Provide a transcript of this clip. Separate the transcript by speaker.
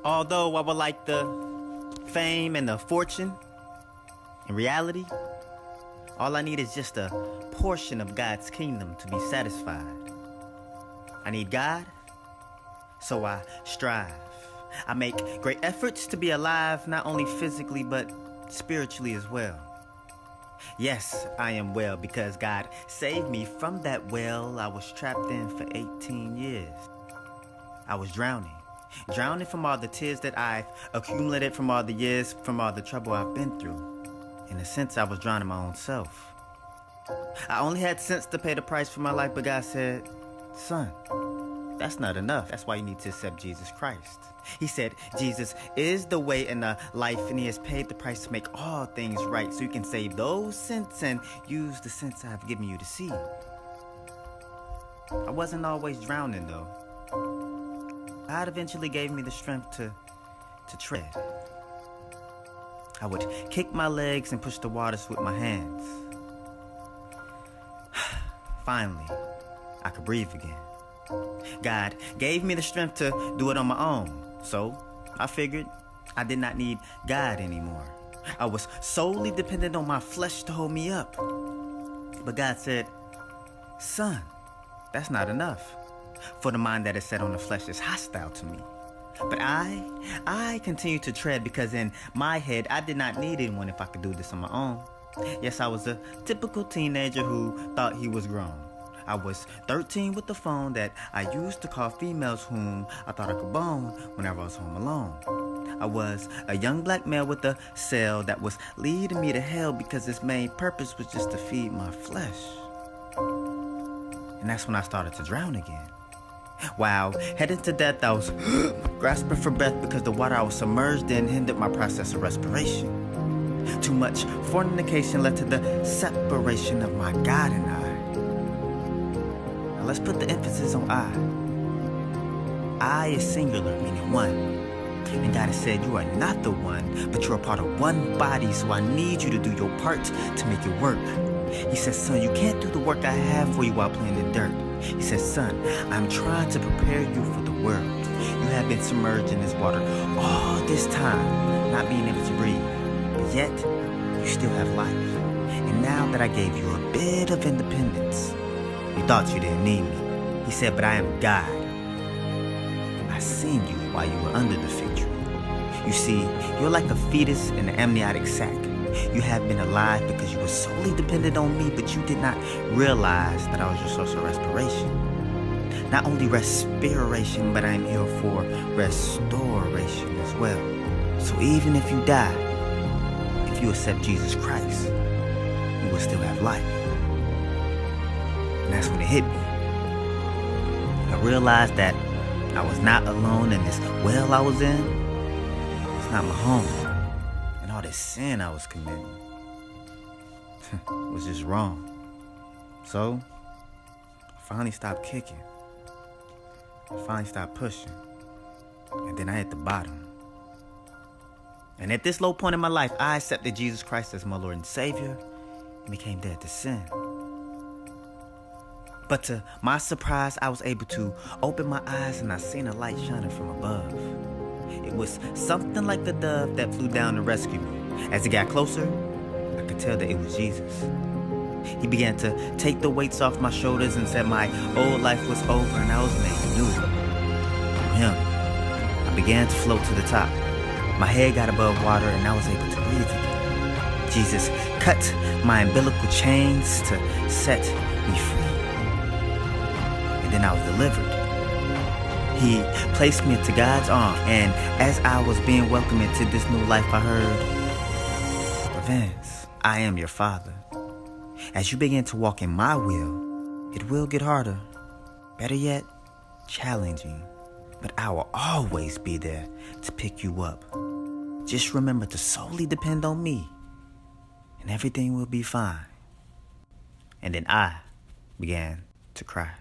Speaker 1: Although I would like the fame and the fortune, in reality, all I need is just a portion of God's kingdom to be satisfied. I need God, so I strive. I make great efforts to be alive, not only physically, but spiritually as well. Yes, I am well because God saved me from that well I was trapped in for 18 years. I was drowning from all the tears that I've accumulated from all the years, from all the trouble I've been through. In a sense, I was drowning my own self. I only had sense to pay the price for my life, but God said, son, that's not enough. That's why you need to accept Jesus Christ. He said, Jesus is the way and the life, and he has paid the price to make all things right, so you can save those sins and use the sense I've given you to see. I wasn't always drowning, though. God eventually gave me the strength to tread. I would kick my legs and push the waters with my hands. Finally, I could breathe again. God gave me the strength to do it on my own. So I figured I did not need God anymore. I was solely dependent on my flesh to hold me up. But God said, son, that's not enough. For the mind that is set on the flesh is hostile to me. But I continued to tread because in my head, I did not need anyone if I could do this on my own. Yes, I was a typical teenager who thought he was grown. I was 13 with the phone that I used to call females whom I thought I could bone whenever I was home alone. I was a young black male with a cell that was leading me to hell because its main purpose was just to feed my flesh. And that's when I started to drown again. While heading to death, I was grasping for breath because the water I was submerged in hindered my process of respiration. Too much fornication led to the separation of my God and I. Now let's put the emphasis on I is singular, meaning one. And God has said you are not the one, but you're a part of one body, so I need you to do your part to make it work. He says, son, you can't do the work I have for you while playing in dirt. He says, son, I'm trying to prepare you for the world. You have been submerged in this water all this time, not being able to breathe. But yet, you still have life. And now that I gave you a bit of independence, you thought you didn't need me. He said, but I am God. I seen you while you were under the fig tree. You see, you're like a fetus in an amniotic sac. You have been alive because you were solely dependent on me, but you did not realize that I was your source of respiration. Not only respiration, but I am here for restoration as well. So even if you die, if you accept Jesus Christ, you will still have life. And that's when it hit me. I realized that I was not alone in this well I was in. It's not my home. And all this sin I was committing was just wrong. So, I finally stopped kicking. I finally stopped pushing. And then I hit the bottom. And at this low point in my life, I accepted Jesus Christ as my Lord and Savior and became dead to sin. But to my surprise, I was able to open my eyes and I seen a light shining from above. It was something like the dove that flew down to rescue me. As it got closer, I could tell that it was Jesus. He began to take the weights off my shoulders and said my old life was over and I was made new. Through him, I began to float to the top. My head got above water and I was able to breathe again. Jesus cut my umbilical chains to set me free. And then I was delivered. He placed me into God's arms, and as I was being welcomed into this new life, I heard, Lavance, I am your father. As you begin to walk in my will, it will get harder. Better yet, challenging. But I will always be there to pick you up. Just remember to solely depend on me, and everything will be fine. And then I began to cry.